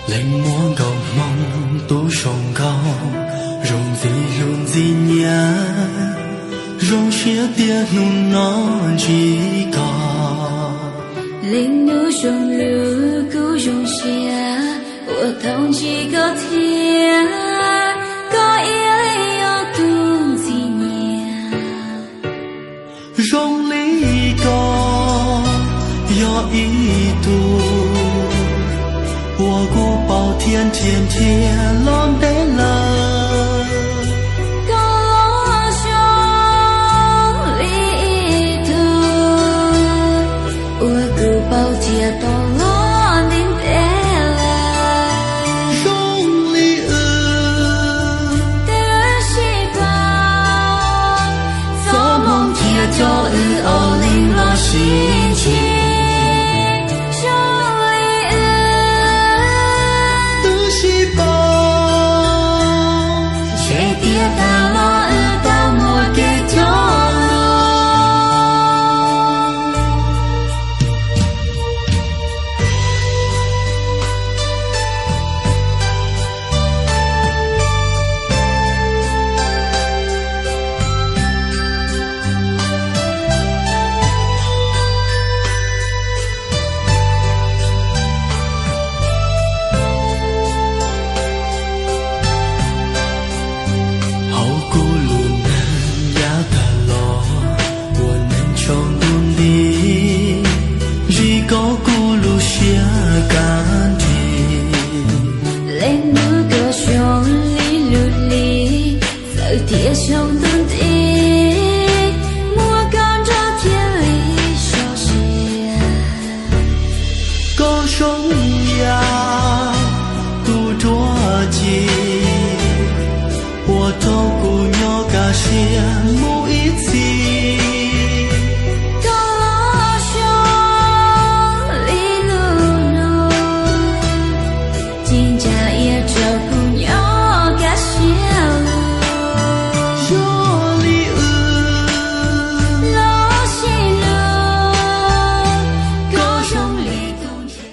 令我cầu mong tu sông cao rung gì nhá rong chia tia nung non chỉ có linh nu rong lưu cứu rong chia我同几个天có yêu yêu tu gì nhá rong lý có有一度我孤包天天天浪得了高楼兄里头我孤包天到浪顶得了容里的西方做梦天就哦令我心情铁胸蹲地，莫跟着天里熟悉。高声呀，独着急，我头骨鸟嘎些。